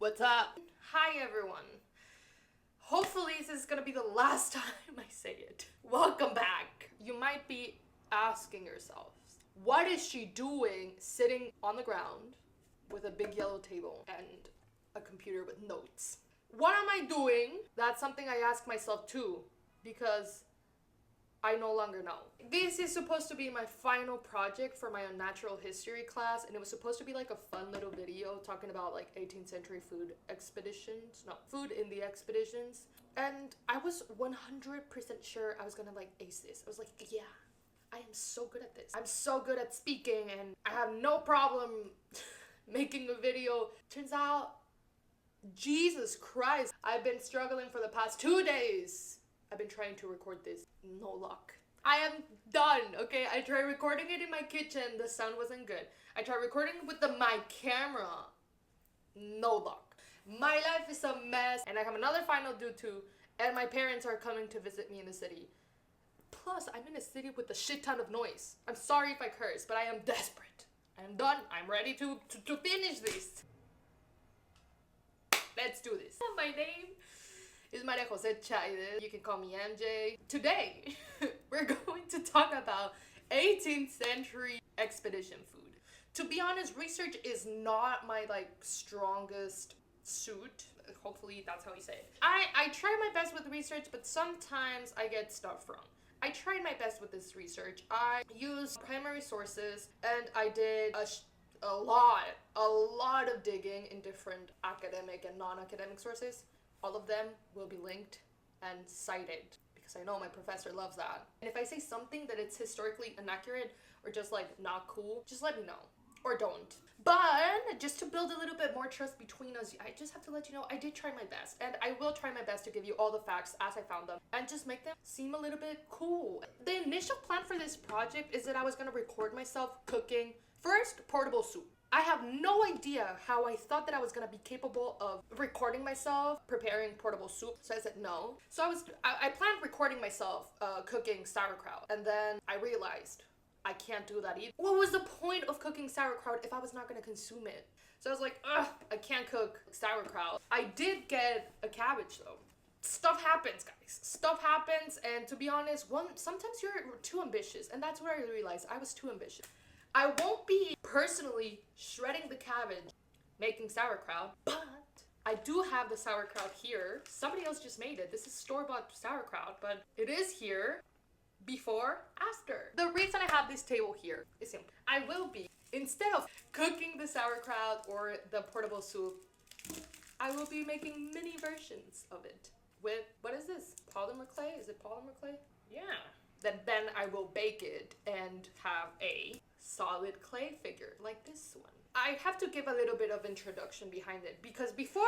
What's up? Hi everyone. Hopefully this is gonna be the last time I say it. Welcome back. You might be asking yourselves, what is she doing sitting on the ground with a big yellow table and a computer with notes? What am I doing? That's something I ask myself too, because I no longer know. This is supposed to be my final project for my Unnatural history class, and it was supposed to be like a fun little video talking about like 18th century food expeditions. No, food in the expeditions. And I was 100% sure I was gonna like ace this. I was like, yeah, I am so good at this. I'm so good at speaking and I have no problem making a video. Turns out, Jesus Christ, I've been struggling for the past 2 days. I've been trying to record this. No luck. I am done, okay? I tried recording it in my kitchen. The sound wasn't good. I tried recording with my camera. No luck. My life is a mess. And I have another final due to. And my parents are coming to visit me in the city. Plus, I'm in a city with a shit ton of noise. I'm sorry if I curse, but I am desperate. I'm done. I'm ready to finish this. Let's do this. My name is Maria Jose Chaide. You can call me MJ. Today, we're going to talk about 18th century expedition food. To be honest, research is not my strongest suit. Hopefully that's how you say it. I try my best with research, but sometimes I get stuff wrong. I tried my best with this research. I used primary sources and I did a lot of digging in different academic and non-academic sources. All of them will be linked and cited because I know my professor loves that. And if I say something that it's historically inaccurate or just not cool, just let me know or don't. But just to build a little bit more trust between us, I just have to let you know I did try my best, and I will try my best to give you all the facts as I found them and just make them seem a little bit cool. The initial plan for this project is that I was gonna record myself cooking first portable soup. I have no idea how I thought that I was gonna be capable of recording myself preparing portable soup. So I said no. So I planned recording myself cooking sauerkraut, and then I realized I can't do that either. What was the point of cooking sauerkraut if I was not gonna consume it? So I was like, ugh, I can't cook sauerkraut. I did get a cabbage though. Stuff happens, guys. Stuff happens, and to be honest, sometimes you're too ambitious, and that's what I realized. I was too ambitious. I won't be personally shredding the cabbage, making sauerkraut, but I do have the sauerkraut here. Somebody else just made it. This is store-bought sauerkraut, but it is here before, after. The reason I have this table here is simple. I will be, instead of cooking the sauerkraut or the portable soup, I will be making mini versions of it with, what is this? Polymer clay? Is it polymer clay? Yeah. Then I will bake it and have a solid clay figure like this one. I have to give a little bit of introduction behind it because before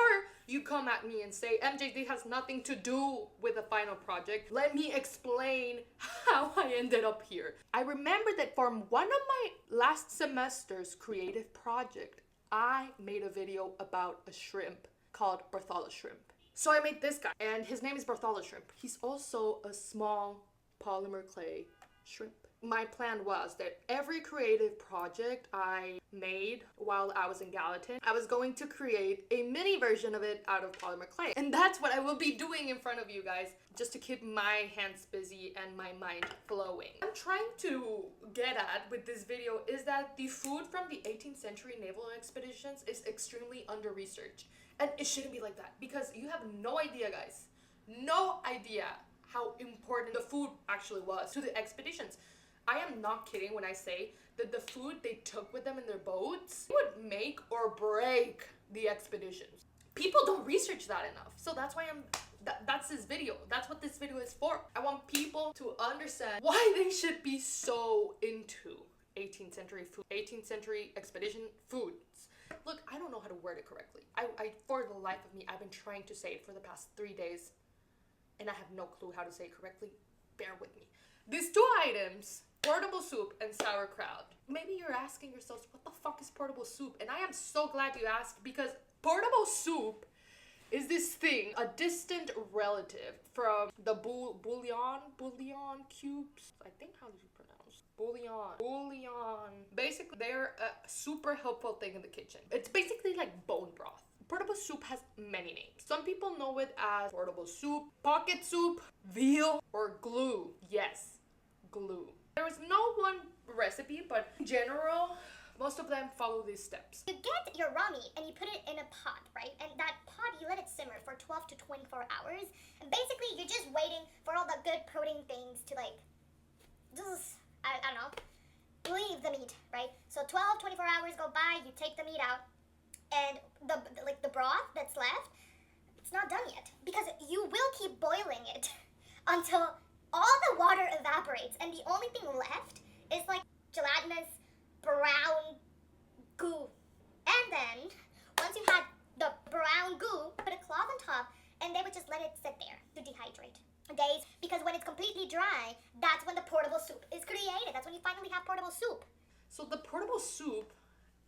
you come at me and say, MJ, this has nothing to do with the final project, let me explain how I ended up here. I remember that for one of my last semester's creative project, I made a video about a shrimp called Barthala shrimp. So I made this guy, and his name is Barthala shrimp. He's also a small polymer clay shrimp. My plan was that every creative project I made while I was in Gallatin, I was going to create a mini version of it out of polymer clay. And that's what I will be doing in front of you guys, just to keep my hands busy and my mind flowing. What I'm trying to get at with this video is that the food from the 18th century naval expeditions is extremely under-researched. And it shouldn't be like that because you have no idea, guys. No idea how important the food actually was to the expeditions. I am not kidding when I say that the food they took with them in their boats would make or break the expeditions. People don't research that enough. So that's why that's this video. That's what this video is for. I want people to understand why they should be so into 18th century food, 18th century expedition foods. Look, I don't know how to word it correctly. I for the life of me, I've been trying to say it for the past 3 days and I have no clue how to say it correctly. Bear with me. These two items, portable soup and sauerkraut. Maybe you're asking yourselves, what the fuck is portable soup? And I am so glad you asked because portable soup is this thing, a distant relative from the bouillon cubes. I think how do you pronounce? Bouillon. Basically, they're a super helpful thing in the kitchen. It's basically like bone broth. Portable soup has many names. Some people know it as portable soup, pocket soup, veal, or glue. Yes, glue. There is no one recipe, but in general, most of them follow these steps. You get your raw meat and you put it in a pot, right? And that pot, you let it simmer for 12 to 24 hours. And basically, you're just waiting for all the good protein things to like, just, I don't know, leave the meat, right? So 12, 24 hours go by, you take the meat out, and the broth that's left, it's not done yet. Because you will keep boiling it until all the water evaporates, and the only thing left is like gelatinous brown goo. And then once you had the brown goo, put a cloth on top, and they would just let it sit there to dehydrate days, because when it's completely dry, that's when the portable soup is created. That's when you finally have portable soup. So the portable soup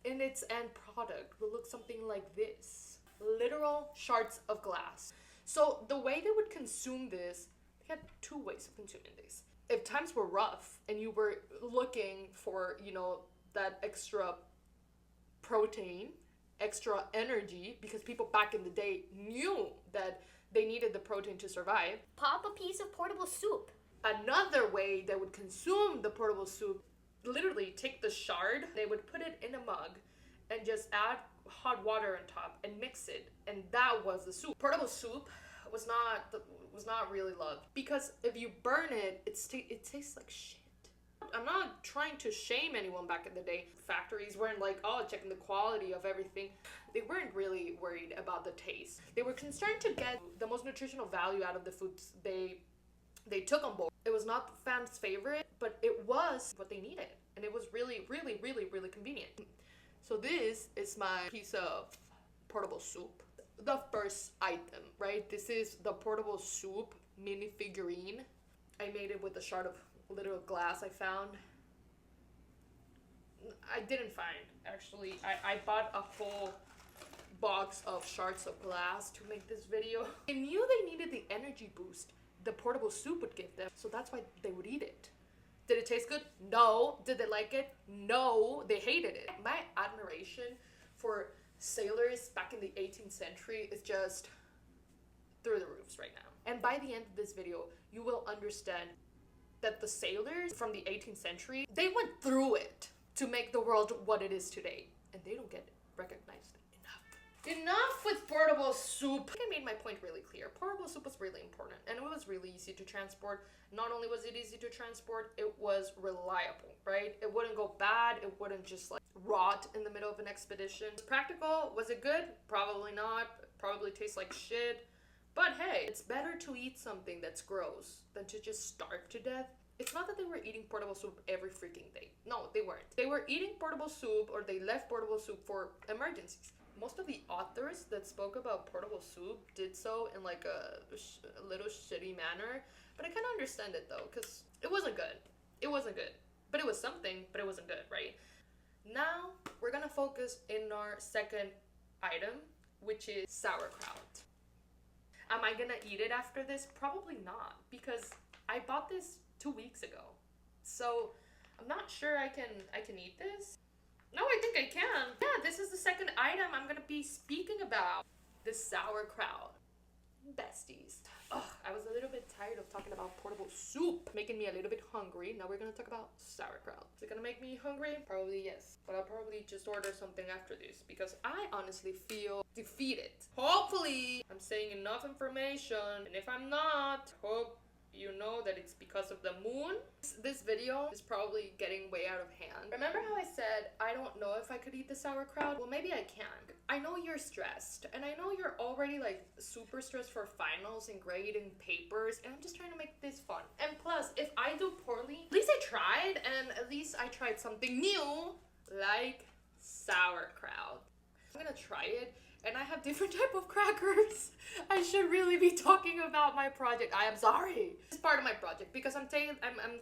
in its end product will look something like this. Literal shards of glass. So the way they would consume this, they had two ways of consuming this. If times were rough and you were looking for, you know, that extra protein, extra energy, because people back in the day knew that they needed the protein to survive, Pop a piece of portable soup. another way they would consume the portable soup, literally take the shard, they would put it in a mug and just add hot water on top and mix it, and that was the soup. Portable soup was not really loved, because if you burn it, it tastes like shit. I'm not trying to shame anyone back in the day. Factories weren't like, oh, checking the quality of everything. They weren't really worried about the taste. They were concerned to get the most nutritional value out of the foods they took on board. It was not fans' favorite, but it was what they needed. And it was really, really, really, really convenient. So this is my piece of portable soup. The first item, right? This is the portable soup mini figurine. I made it with a shard of little glass I found. I didn't find, actually. I bought a whole box of shards of glass to make this video. I knew they needed the energy boost the portable soup would give them, so that's why they would eat it. Did it taste good? No. Did they like it? No. They hated it. My admiration for sailors back in the 18th century is just through the roofs right now. And by the end of this video, you will understand that the sailors from the 18th century, they went through it to make the world what it is today. And they don't get recognized enough. Enough with portable soup. I think I made my point really clear. Portable soup was really important, and it was really easy to transport. Not only was it easy to transport, it was reliable, right? It wouldn't go bad. It wouldn't just like rot in the middle of an expedition. Practical. Was it good? Probably not. Probably tastes like shit. But hey, it's better to eat something that's gross than to just starve to death. It's not that they were eating portable soup every freaking day. No, they weren't. They were eating portable soup, or they left portable soup for emergencies. Most of the authors that spoke about portable soup did so in like a little shitty manner. But I kind of understand it though, because it wasn't good. It wasn't good. But it was something, but it wasn't good, right? Now, we're gonna focus in our second item, which is sauerkraut. Am I gonna eat it after this? Probably not, because I bought this 2 weeks ago. So I'm not sure I can eat this. No, I think I can. Yeah, this is the second item I'm gonna be speaking about. The sauerkraut. Besties. Ugh, I was a little bit tired of talking about portable soup, making me a little bit hungry. Now we're gonna talk about sauerkraut. Is it gonna make me hungry? Probably yes. But I'll probably just order something after this, because I honestly feel defeated. Hopefully, I'm saying enough information, and if I'm not, hope you know that it's because of the moon. This video is probably getting way out of hand. Remember how I said I don't know if I could eat the sauerkraut? Well, maybe I can. I know you're stressed, and I know you're already like super stressed for finals and grading papers, and I'm just trying to make this fun. And plus, if I do poorly, at least I tried, and at least I tried something new, like sauerkraut. I'm gonna try it. And I have different type of crackers. I should really be talking about my project. I am sorry. It's part of my project, because I'm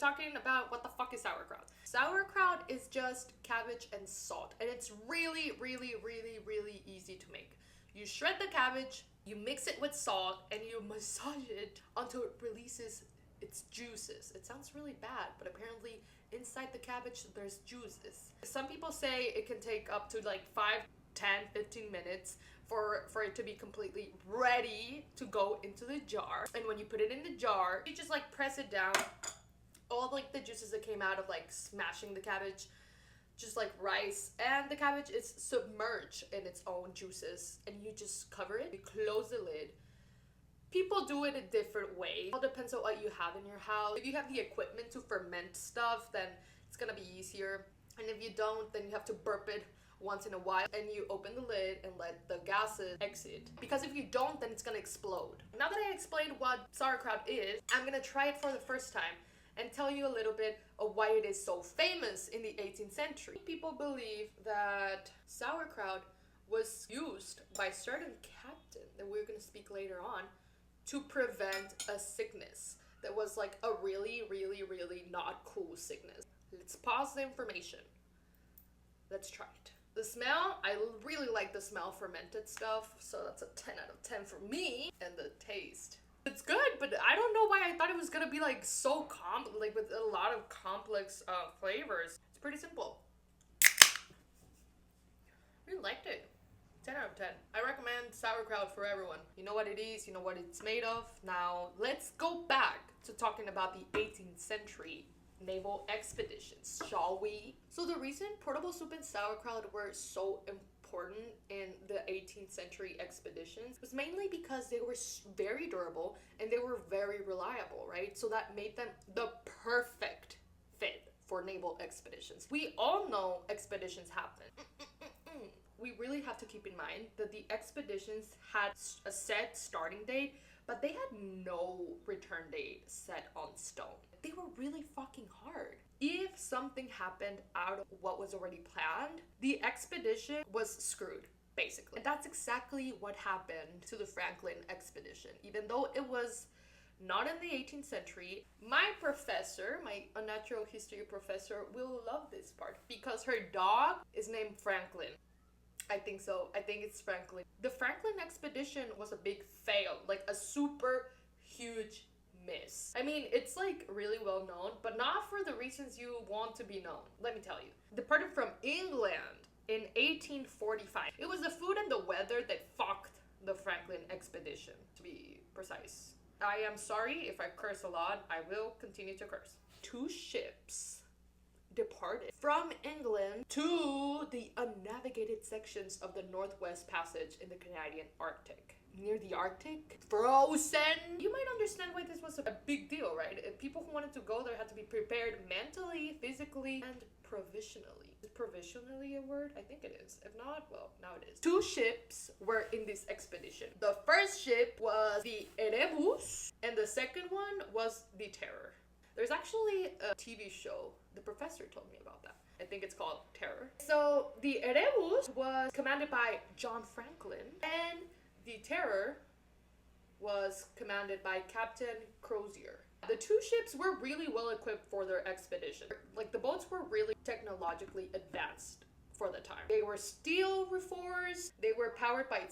talking about what the fuck is sauerkraut. Sauerkraut is just cabbage and salt, and it's really, really, really, really easy to make. You shred the cabbage, you mix it with salt, and you massage it until it releases its juices. It sounds really bad, but apparently inside the cabbage there's juices. Some people say it can take up to like 5, 10, 15 minutes for it to be completely ready to go into the jar. And when you put it in the jar, you just like press it down. All like the juices that came out of like smashing the cabbage just like rice and the cabbage is submerged in its own juices, and you just cover it, you close the lid. People do it a different way. It all depends on what you have in your house. If you have the equipment to ferment stuff, then it's gonna be easier, and if you don't, then you have to burp it once in a while, and you open the lid and let the gases exit, because if you don't, then it's gonna explode. Now that I explained what sauerkraut is, I'm gonna try it for the first time and tell you a little bit of why it is so famous in the 18th century. People believe that sauerkraut was used by certain captain that we're gonna speak later on to prevent a sickness that was like a really, really, really not cool sickness. Let's pause the information. Let's try it. The smell, I really like the smell of fermented stuff, so that's a 10 out of 10 for me. And the taste, it's good, but I don't know why I thought it was gonna be like so like with a lot of complex flavors. It's pretty simple. I really liked it. 10 out of 10. I recommend sauerkraut for everyone. You know what it is, you know what it's made of. Now let's go back to talking about the 18th century naval expeditions, shall we? So the reason portable soup and sauerkraut were so important in the 18th century expeditions was mainly because they were very durable and they were very reliable, right? So that made them the perfect fit for naval expeditions. We all know expeditions happen. We really have to keep in mind that the expeditions had a set starting date, but they had no return date set on stone. They were really fucking hard. If something happened out of what was already planned, the expedition was screwed, basically. And that's exactly what happened to the Franklin expedition. Even though it was not in the 18th century, my professor, my unnatural history professor, will love this part because her dog is named Franklin. I think so. I think it's Franklin. The Franklin expedition was a big fail, like a super huge miss. I mean, it's like really well known, but not for the reasons you want to be known. Let me tell you. Departed from England in 1845. It was the food and the weather that fucked the Franklin expedition, to be precise. I am sorry if I curse a lot. I will continue to curse. 2 ships departed from England to the unnavigated sections of the Northwest Passage in the Canadian Arctic. Near the Arctic, frozen. You might understand why this was a big deal, right? People who wanted to go there had to be prepared mentally, physically, and provisionally. Is provisionally a word? I think it is. If not, well, now it is. 2 ships were in this expedition. The first ship was the Erebus, and the second one was the Terror. There's actually a TV show. The professor told me about that. I think it's called Terror. So the Erebus was commanded by John Franklin, and the Terror was commanded by Captain Crozier. The 2 ships were really well equipped for their expedition. Like the boats were really technologically advanced for the time. They were steel reefers. They were powered by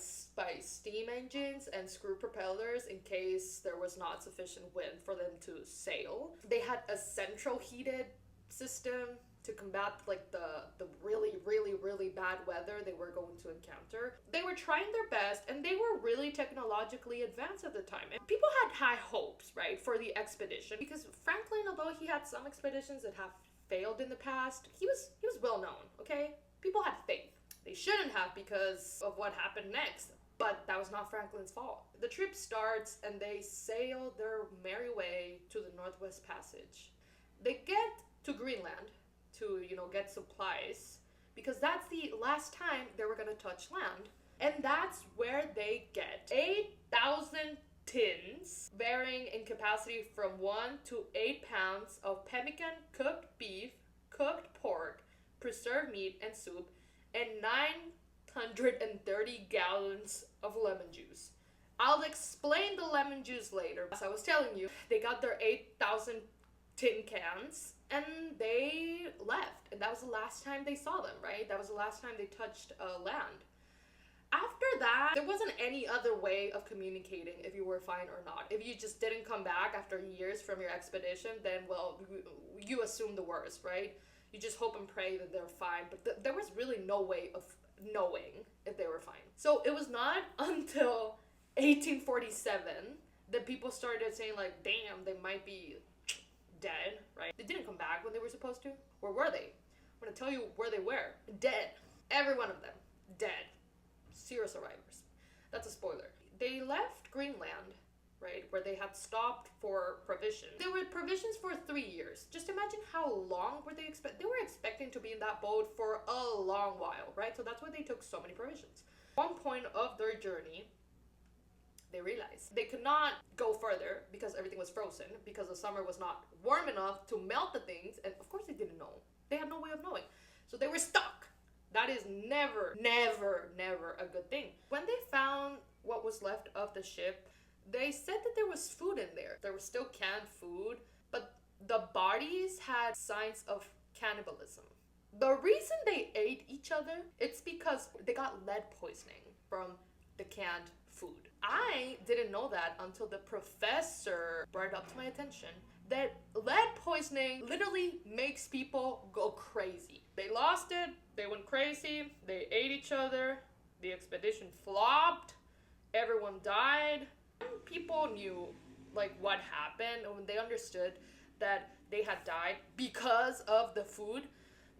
steam engines and screw propellers in case there was not sufficient wind for them to sail. They had a central heated system to combat like the really, really, really bad weather they were going to encounter. They were trying their best, and they were really technologically advanced at the time. And people had high hopes, right, for the expedition, because Franklin, although he had some expeditions that have failed in the past, he was well known, okay? People had faith. They shouldn't have because of what happened next, but that was not Franklin's fault. The trip starts and they sail their merry way to the Northwest Passage. They get to Greenland to, get supplies, because that's the last time they were gonna touch land. And that's where they get 8,000 tins, varying in capacity from 1 to 8 pounds of pemmican, cooked beef, cooked pork, preserved meat and soup, and 930 gallons of lemon juice. I'll explain the lemon juice later. As I was telling you, they got their 8,000 tin cans and they left. And that was the last time they saw them, right? That was the last time they touched land. After that, there wasn't any other way of communicating if you were fine or not. If you just didn't come back after years from your expedition, then, well, you assume the worst, right? You just hope and pray that they're fine. But there was really no way of knowing if they were fine. So it was not until 1847 that people started saying like, damn, they might be dead, right? They didn't come back when they were supposed to. Where were they? I'm gonna tell you where they were. Dead. Every one of them. Dead. Zero survivors. That's a spoiler. They left Greenland, right, where they had stopped for provisions. There were provisions for 3 years. Just imagine how long were they they were expecting to be in that boat for a long while, right? So that's why they took so many provisions. One point of their journey, they realized they could not go further because everything was frozen, because the summer was not warm enough to melt the things, and of course they didn't know. They had no way of knowing. So they were stuck. That is never, never, never a good thing. When they found what was left of the ship, they said that there was food in there. There was still canned food, but the bodies had signs of cannibalism. The reason they ate each other, it's because they got lead poisoning from the canned food. I didn't know that until the professor brought it up to my attention that lead poisoning literally makes people go crazy. They lost it, they went crazy, they ate each other, the expedition flopped, everyone died. People knew like what happened, and when they understood that they had died because of the food,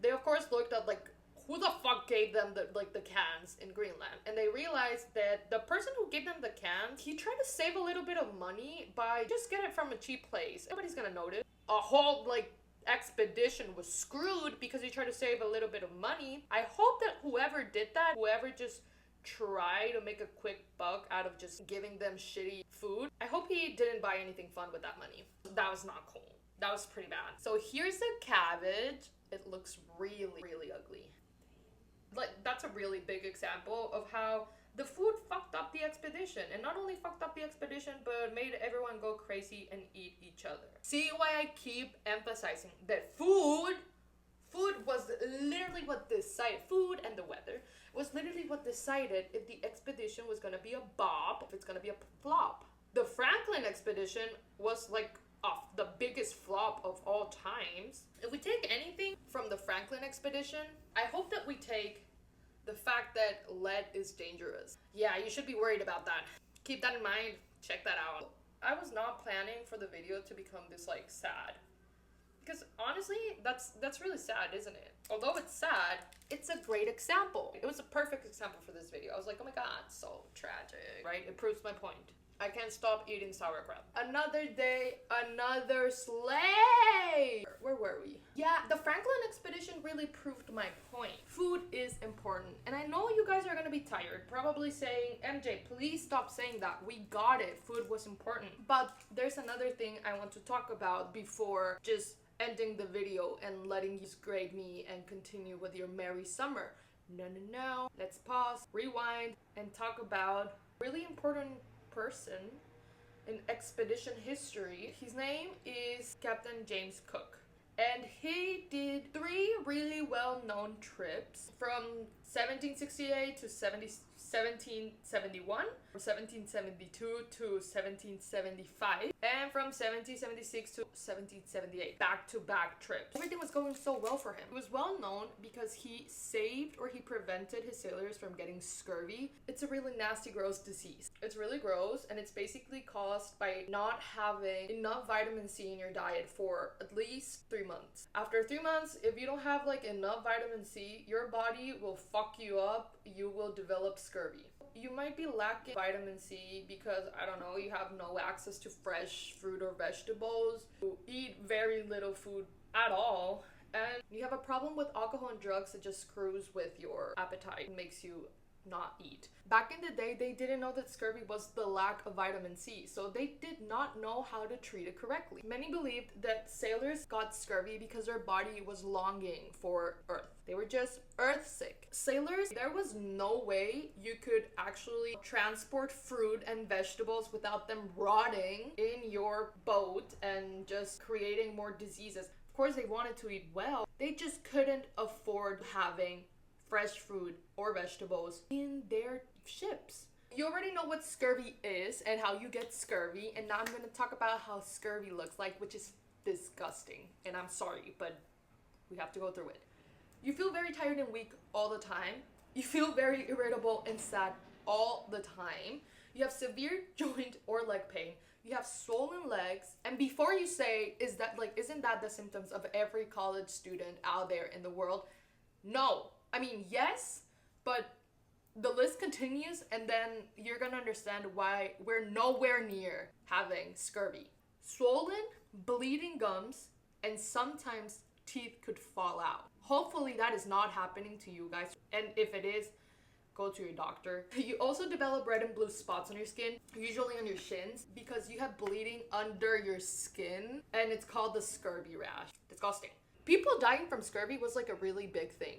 they of course looked at like, who the fuck gave them the cans in Greenland? And they realized that the person who gave them the cans, he tried to save a little bit of money by just get it from a cheap place. Nobody's gonna notice. A whole like expedition was screwed because he tried to save a little bit of money. I hope that whoever did that, whoever just tried to make a quick buck out of just giving them shitty food, I hope he didn't buy anything fun with that money. That was not cool. That was pretty bad. So here's the cabbage. It looks really, really ugly. Like, that's a really big example of how the food fucked up the expedition. And not only fucked up the expedition, but made everyone go crazy and eat each other. See why I keep emphasizing that food was literally what decided, food and the weather, was literally what decided if the expedition was gonna be a bop, if it's gonna be a flop. The Franklin expedition was like the biggest flop of all times. If we take anything from the Franklin expedition, I hope that we take the fact that lead is dangerous. Yeah, you should be worried about that. Keep that in mind. Check that out. I was not planning for the video to become this like sad. Because honestly, that's really sad, isn't it? Although it's sad, it's a great example. It was a perfect example for this video. I was like, oh my god, so tragic, right? It proves my point. I can't stop eating sauerkraut. Another day, another sleigh! Where were we? Yeah, the Franklin expedition really proved my point. Food is important. And I know you guys are gonna be tired, probably saying, MJ, please stop saying that. We got it. Food was important. But there's another thing I want to talk about before just ending the video and letting you grade me and continue with your merry summer. No. Let's pause, rewind, and talk about really important person in expedition history. His name is Captain James Cook, and he did 3 really well-known trips from 1768 to 1771, from 1772 to 1775, and from 1776 to 1778. Back-to-back trips. Everything was going so well for him. It was well known because he saved or he prevented his sailors from getting scurvy. It's a really nasty, gross disease. It's really gross, and it's basically caused by not having enough vitamin C in your diet for at least 3 months. After 3 months, if you don't have like enough vitamin C, your body will fuck you up. You will develop scurvy. You might be lacking vitamin C because, I don't know, you have no access to fresh fruit or vegetables. You eat very little food at all. And you have a problem with alcohol and drugs that just screws with your appetite and makes you not eat. Back in the day, they didn't know that scurvy was the lack of vitamin C, so they did not know how to treat it correctly. Many believed that sailors got scurvy because their body was longing for Earth. They were just Earth sick. Sailors, there was no way you could actually transport fruit and vegetables without them rotting in your boat and just creating more diseases. Of course, they wanted to eat well. They just couldn't afford having fresh food or vegetables in their ships. You already know what scurvy is and how you get scurvy, and now I'm going to talk about how scurvy looks like, which is disgusting. And I'm sorry, but we have to go through it. You feel very tired and weak all the time. You feel very irritable and sad all the time. You have severe joint or leg pain. You have swollen legs. And before you say, isn't that the symptoms of every college student out there in the world? No. I mean, yes, but the list continues, and then you're gonna understand why we're nowhere near having scurvy. Swollen, bleeding gums, and sometimes teeth could fall out. Hopefully that is not happening to you guys. And if it is, go to your doctor. You also develop red and blue spots on your skin, usually on your shins, because you have bleeding under your skin, and it's called the scurvy rash. Disgusting. People dying from scurvy was like a really big thing.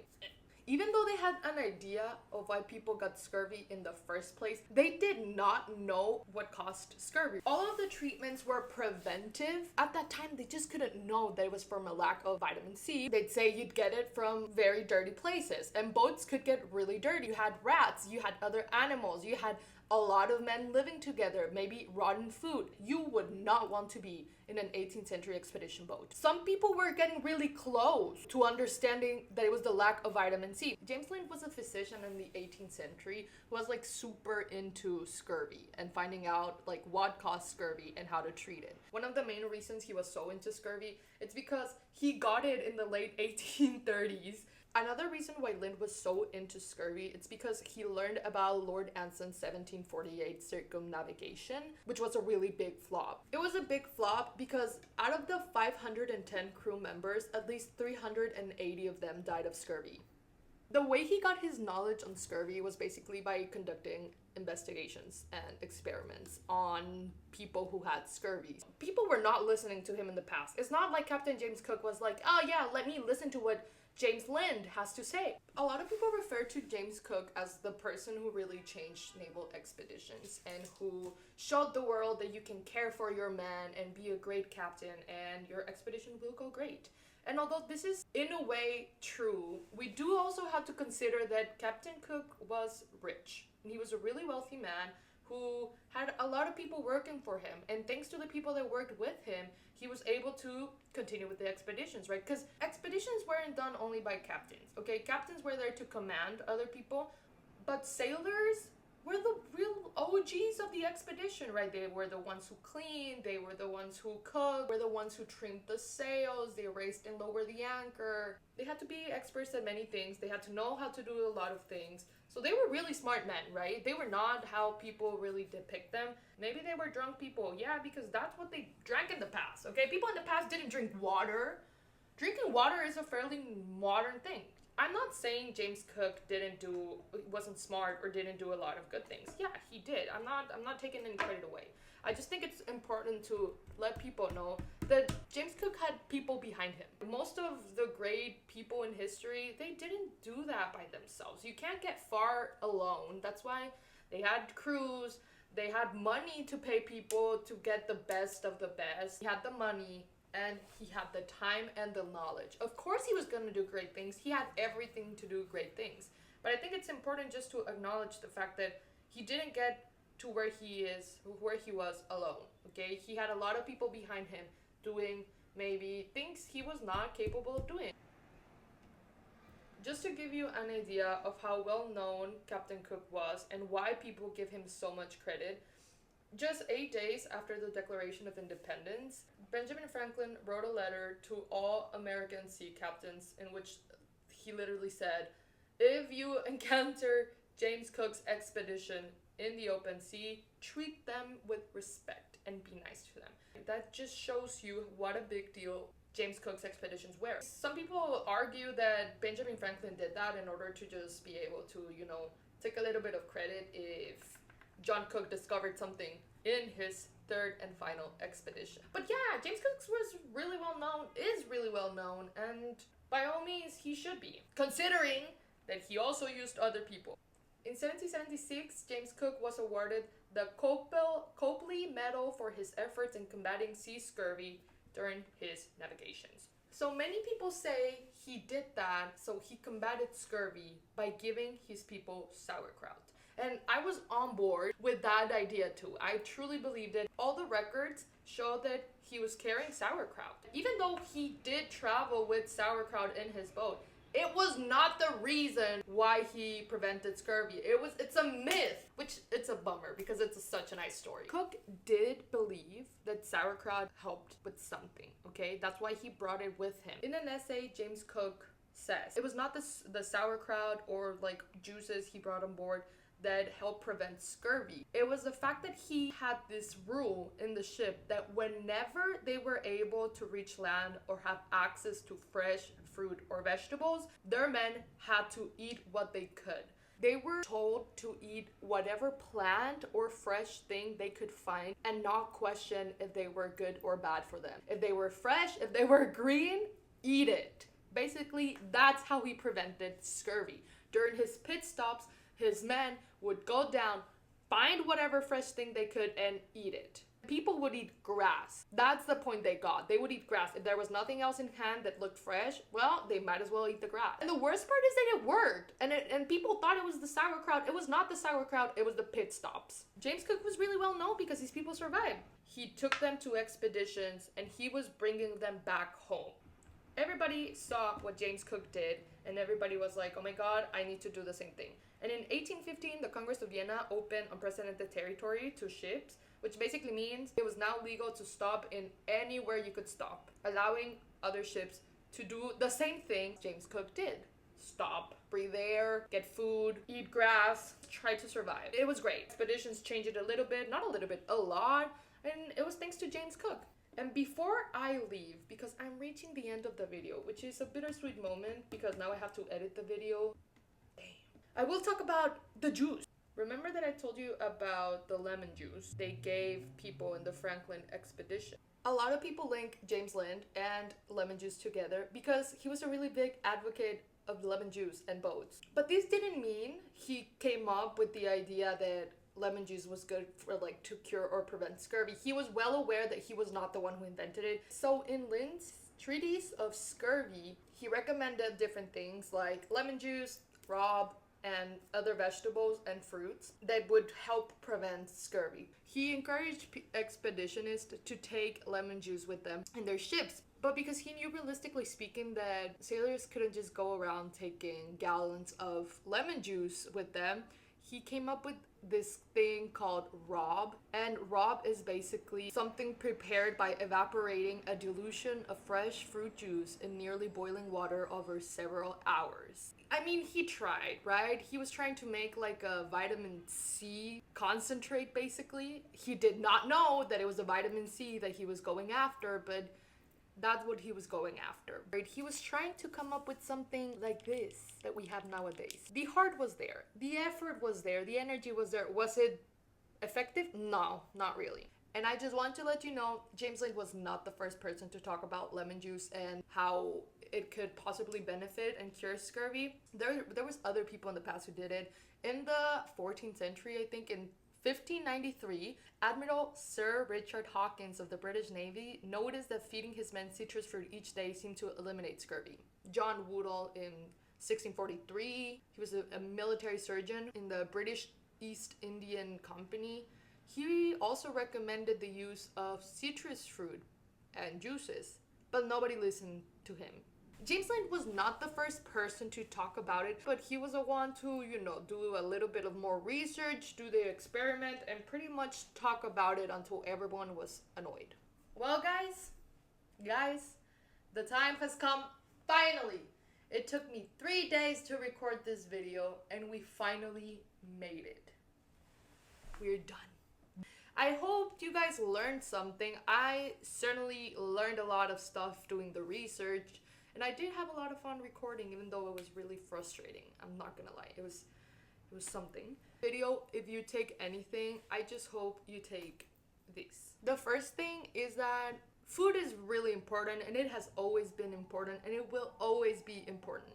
Even though they had an idea of why people got scurvy in the first place, they did not know what caused scurvy. All of the treatments were preventive. At that time, they just couldn't know that it was from a lack of vitamin C. They'd say you'd get it from very dirty places, and boats could get really dirty. You had rats, you had other animals, you had a lot of men living together, maybe rotten food. You would not want to be in an 18th century expedition boat. Some people were getting really close to understanding that it was the lack of vitamin C. James Lind was a physician in the 18th century who was like super into scurvy and finding out like what caused scurvy and how to treat it. One of the main reasons he was so into scurvy, it's because he got it in the late 1830s. Another reason why Lind was so into scurvy, it's because he learned about Lord Anson's 1748 circumnavigation, which was a really big flop. It was a big flop because out of the 510 crew members, at least 380 of them died of scurvy. The way he got his knowledge on scurvy was basically by conducting investigations and experiments on people who had scurvy. People were not listening to him in the past. It's not like Captain James Cook was like, oh yeah, let me listen to what James Lind has to say. A lot of people refer to James Cook as the person who really changed naval expeditions and who showed the world that you can care for your man and be a great captain and your expedition will go great. And although this is in a way true, we do also have to consider that Captain Cook was rich. He was a really wealthy man who had a lot of people working for him, and thanks to the people that worked with him, he was able to continue with the expeditions, right? Because expeditions weren't done only by captains, okay? Captains were there to command other people, but sailors were the real OGs of the expedition, right? They were the ones who cleaned, they were the ones who cooked, were the ones who trimmed the sails, they raised and lowered the anchor. They had to be experts at many things, they had to know how to do a lot of things. So they were really smart men, right? They were not how people really depict them. Maybe they were drunk people, yeah, because that's what they drank in the past, okay? People in the past didn't drink water. Drinking water is a fairly modern thing. I'm not saying James Cook wasn't smart or didn't do a lot of good things. Yeah, he did. I'm not taking any credit away. I just think it's important to let people know that James Cook had people behind him. Most of the great people in history, they didn't do that by themselves. You can't get far alone. That's why they had crews, they had money to pay people to get the best of the best. He had the money, and he had the time and the knowledge. Of course he was going to do great things. He had everything to do great things. But I think it's important just to acknowledge the fact that he didn't get to where he was alone, okay? He had a lot of people behind him doing maybe things he was not capable of doing. Just to give you an idea of how well known Captain Cook was and why people give him so much credit, just 8 days after the Declaration of Independence, Benjamin Franklin wrote a letter to all American sea captains in which he literally said, if you encounter James Cook's expedition in the open sea, treat them with respect and be nice to them. That just shows you what a big deal James Cook's expeditions were. Some people argue that Benjamin Franklin did that in order to just be able to, take a little bit of credit if John Cook discovered something in his third and final expedition. But yeah, James Cook was really well known, is really well known, and by all means, he should be, considering that he also used other people. In 1776, James Cook was awarded the Copley Medal for his efforts in combating sea scurvy during his navigations. So many people say he did that so he combated scurvy by giving his people sauerkraut. And I was on board with that idea too. I truly believed it. All the records show that he was carrying sauerkraut. Even though he did travel with sauerkraut in his boat, It was not the reason why he prevented scurvy. It's a myth, which it's a bummer because it's such a nice story. Cook did believe that sauerkraut helped with something, okay? That's why he brought it with him. In an essay, James Cook says it was not the sauerkraut or like juices he brought on board that helped prevent scurvy. It was the fact that he had this rule in the ship that whenever they were able to reach land or have access to fresh fruit or vegetables, their men had to eat what they could. They were told to eat whatever plant or fresh thing they could find and not question if they were good or bad for them. If they were fresh, if they were green, eat it. Basically, that's how he prevented scurvy. During his pit stops, his men would go down, find whatever fresh thing they could, and eat it. People would eat grass. That's the point they got. They would eat grass. If there was nothing else in hand that looked fresh, well, they might as well eat the grass. And the worst part is that it worked. And people thought it was the sauerkraut. It was not the sauerkraut. It was the pit stops. James Cook was really well known because these people survived. He took them to expeditions, and he was bringing them back home. Everybody saw what James Cook did, and everybody was like, oh my god, I need to do the same thing. And in 1815, the Congress of Vienna opened unprecedented territory to ships, which basically means it was now legal to stop in anywhere you could stop, allowing other ships to do the same thing James Cook did. Stop, breathe air, get food, eat grass, try to survive. It was great. Expeditions changed it a little bit, not a little bit, a lot, and it was thanks to James Cook. And before I leave, because I'm reaching the end of the video, which is a bittersweet moment because now I have to edit the video. I will talk about the juice. Remember that I told you about the lemon juice they gave people in the Franklin expedition? A lot of people link James Lind and lemon juice together because he was a really big advocate of lemon juice and boats. But this didn't mean he came up with the idea that lemon juice was good for like to cure or prevent scurvy. He was well aware that he was not the one who invented it. So in Lind's treatise of scurvy, he recommended different things like lemon juice, rob, and other vegetables and fruits that would help prevent scurvy. He encouraged expeditionists to take lemon juice with them in their ships, but because he knew realistically speaking that sailors couldn't just go around taking gallons of lemon juice with them, he came up with this thing called rob. And rob is basically something prepared by evaporating a dilution of fresh fruit juice in nearly boiling water over several hours. I mean, he tried, right? He was trying to make like a vitamin C concentrate, basically. He did not know that it was the vitamin C that he was going after, but that's what he was going after, right? He was trying to come up with something like this that we have nowadays. The heart was there. The effort was there. The energy was there. Was it effective? No, not really. And I just want to let you know, James Lind was not the first person to talk about lemon juice and how it could possibly benefit and cure scurvy. There was other people in the past who did it. In the 14th century, I think in 1593, Admiral Sir Richard Hawkins of the British Navy noticed that feeding his men citrus fruit each day seemed to eliminate scurvy. John Woodall in 1643, he was a military surgeon in the British East Indian Company. He also recommended the use of citrus fruit and juices, but nobody listened to him. James Lind was not the first person to talk about it, but he was the one to, do a little bit of more research, do the experiment, and pretty much talk about it until everyone was annoyed. Well, guys, the time has come, finally. It took me 3 days to record this video, and we finally made it. We're done. I hope you guys learned something. I certainly learned a lot of stuff doing the research. And I did have a lot of fun recording, even though it was really frustrating. I'm not gonna lie, it was something. Video, if you take anything, I just hope you take this. The first thing is that food is really important, and it has always been important, and it will always be important.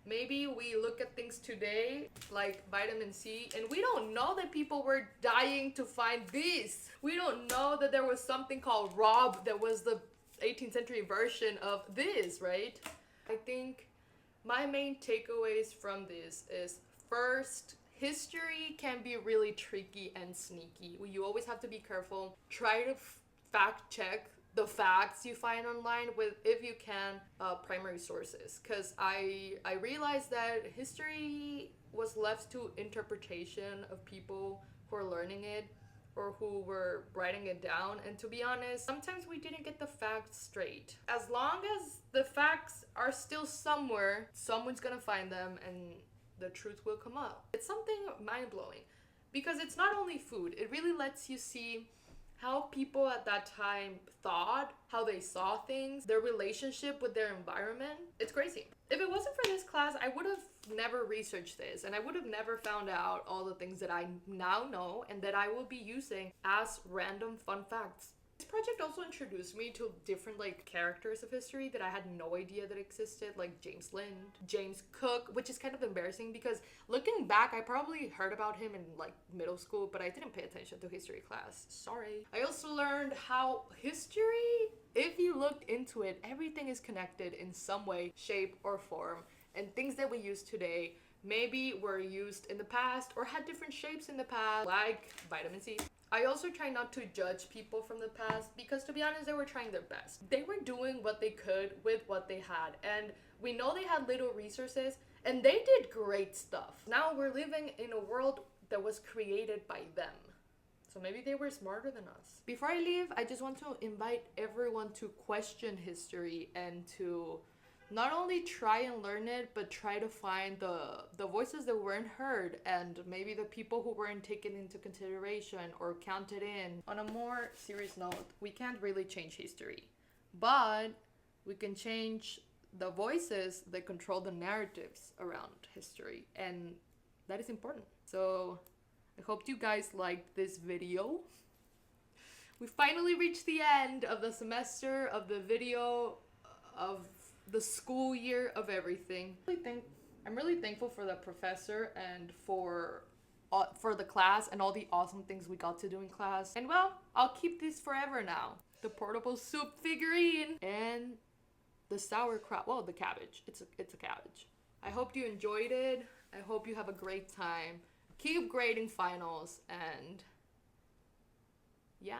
Maybe we look at things today like vitamin C, and we don't know that people were dying to find this. We don't know that there was something called rob that was the 18th century version of this, right? I think my main takeaways from this is, first, history can be really tricky and sneaky. You always have to be careful. Try to fact check the facts you find online with, if you can, primary sources, because I realized that history was left to interpretation of people who are learning it or who were writing it down. And to be honest, sometimes we didn't get the facts straight. As long as the facts are still somewhere, someone's gonna find them and the truth will come out. It's something mind-blowing because it's not only food, it really lets you see how people at that time thought, how they saw things, their relationship with their environment. It's crazy. If it wasn't for this class, I would have never researched this and I would have never found out all the things that I now know and that I will be using as random fun facts. This project also introduced me to different characters of history that I had no idea that existed, like James Lind, James Cook, which is kind of embarrassing because looking back, I probably heard about him in middle school, but I didn't pay attention to history class. Sorry. I also learned how history, if you looked into it, everything is connected in some way, shape, or form, and things that we use today maybe were used in the past or had different shapes in the past, like vitamin C. I also try not to judge people from the past because, to be honest, they were trying their best. They were doing what they could with what they had, and we know they had little resources and they did great stuff. Now we're living in a world that was created by them. So maybe they were smarter than us. Before I leave, I just want to invite everyone to question history and to not only try and learn it, but try to find the voices that weren't heard and maybe the people who weren't taken into consideration or counted in. On a more serious note, we can't really change history, but we can change the voices that control the narratives around history, and that is important. So I hope you guys liked this video. We finally reached the end of the semester, of the video, of the school year, of everything. I'm really thankful for the professor and for the class and all the awesome things we got to do in class. And well, I'll keep this forever now. The portable soup figurine and the sauerkraut. Well, the cabbage. It's a cabbage. I hope you enjoyed it. I hope you have a great time. Keep grading finals and yeah.